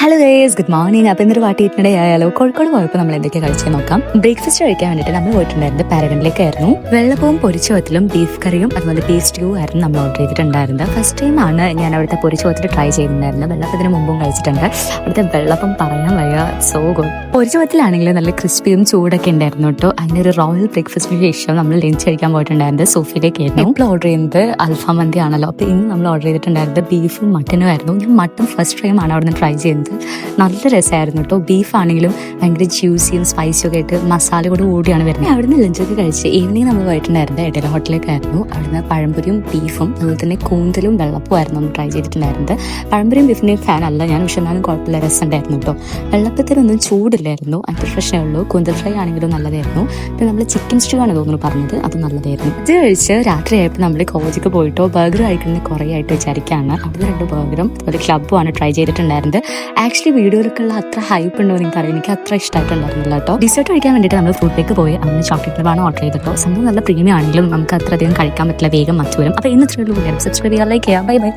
Hello guys, good morning. അപ്പോൾ ഇന്നൊരു വാട്ടിയിട്ടിടെ ആയാലോ. കോഴിക്കോട് പോയപ്പോൾ നമ്മൾ എന്തൊക്കെയാണ് കഴിച്ചാൽ നോക്കാം. ബ്രേക്ക്ഫാസ്റ്റ് കഴിക്കാൻ വേണ്ടിയിട്ട് നമ്മൾ പോയിട്ടുണ്ടായിരുന്നത് പാരഗണിലേക്കായിരുന്നു. വെള്ളപ്പവും പൊരിച്ചോത്തിലും ബീഫ് കറിയും അതുപോലെ ബീഫ് സ്റ്റൂ ആയിരുന്നു നമ്മൾ ഓർഡർ ചെയ്തിട്ടുണ്ടായിരുന്നത്. ഫസ്റ്റ് ടൈം ആണ് ഞാൻ അവിടുത്തെ പൊരിച്ചോത്തിൽ ട്രൈ ചെയ്തിട്ടുണ്ടായിരുന്നത്. വെള്ളപ്പത്തിന് മുമ്പും കഴിച്ചിട്ടുണ്ട്. അവിടുത്തെ വെള്ളപ്പം പറയാൻ വയ്യ, സോ ഗുഡ്. പൊരിച്ചോത്തിലാണെങ്കിൽ നല്ല ക്രിസ്പിയും ചൂടൊക്കെ ഉണ്ടായിരുന്നു കേട്ടോ. അതിൻ്റെ ഒരു റോയൽ ബ്രേക്ക്ഫാസ്റ്റിന് ശേഷം നമ്മൾ ലഞ്ച് കഴിക്കാൻ പോയിട്ടുണ്ടായിരുന്നത് സോഫിയിലേക്കായിരുന്നു. ഇപ്പോൾ ഓർഡർ ചെയ്യുന്നത് അൽഫാം മന്തി ആണല്ലോ. അപ്പോൾ ഇന്ന് നമ്മൾ ഓർഡർ ചെയ്തിട്ടുണ്ടായിരുന്നത് ബീഫും മട്ടനും ആയിരുന്നു. ഞാൻ മട്ടൻ ഫസ്റ്റ് ടൈം ആണ് അവിടെ നിന്ന് ട്രൈ ചെയ്യുന്നത്. നല്ല രസമായിരുന്നു കേട്ടോ. ബീഫ് ആണെങ്കിലും ഭയങ്കര ജ്യൂസിയും സ്പൈസിയും ഒക്കെ ആയിട്ട് മസാല കൂടെ കൂടിയാണ് വരുന്നത്. അവിടുന്ന് ലഞ്ചൊക്കെ കഴിച്ച് ഈവനിങ് നമ്മൾ പോയിട്ടുണ്ടായിരുന്നത് ഇടയിലെ ഹോട്ടലിലേക്കായിരുന്നു. അവിടുന്ന് പഴംപൊരിയും ബീഫും അതുപോലെ തന്നെ കൂന്തലും വെള്ളപ്പുമായിരുന്നു നമ്മൾ ട്രൈ ചെയ്തിട്ടുണ്ടായിരുന്നത്. പഴംപൊരിയും ബീഫിൻ്റെയും ഫാൻ അല്ല ഞാൻ, പക്ഷെ എന്നാലും കുഴപ്പമില്ല, രസമുണ്ടായിരുന്നു കേട്ടോ. വെള്ളപ്പത്തിനൊന്നും ചൂടില്ലായിരുന്നു, അതിൻ്റെ പ്രശ്നമേ ഉള്ളൂ. കൂന്തൽ ഫ്രൈ ആണെങ്കിലും നല്ലതായിരുന്നു. പിന്നെ നമ്മൾ ചിക്കൻ സ്റ്റൂ ആണ് തോന്നുന്നു പറഞ്ഞത്, അത് നല്ലതായിരുന്നു. ഇത് കഴിച്ച് രാത്രിയായപ്പോൾ നമ്മൾ കോളേജിലേക്ക് പോയിട്ടോ ബർഗർ കഴിക്കുന്നത് കുറേ ആയിട്ട് വിചാരിക്കുകയാണ്. അവിടുന്ന് 2 ബർഗറും അതുപോലെ ക്ലബ്ബുമാണ് ട്രൈ ചെയ്തിട്ടുണ്ടായിരുന്നത്. ആക്ച്വലി വീഡിയോയിലൊക്കെയുള്ള അത്ര ഹൈപ്പ് ഉണ്ടോ എന്ന് എനിക്കറിയാം, എനിക്ക് അത്ര ഇഷ്ടമായിട്ടുണ്ടായിരുന്നില്ല കേട്ടോ. ഡിസേർട്ട് കഴിക്കാൻ വേണ്ടിയിട്ട് നമ്മൾ ഫ്രൂട്ടിലേക്ക് പോയി അന്ന് ചോക്ലേറ്റ് ബാണ് ഓർഡർ ചെയ്തിട്ടോ. സംഭവം നല്ല പ്രീമിയം ആണെങ്കിലും നമുക്ക് അത്ര അധികം കഴിക്കാൻ പറ്റില്ല, വേഗം മറ്റു വരും. അപ്പോൾ ഇന്ന് ഇത്രയുള്ളൂ. സബ്സ്ക്രൈബ് ചെയ്യാൻ, ലൈക്ക് ചെയ്യാം. Bye bye.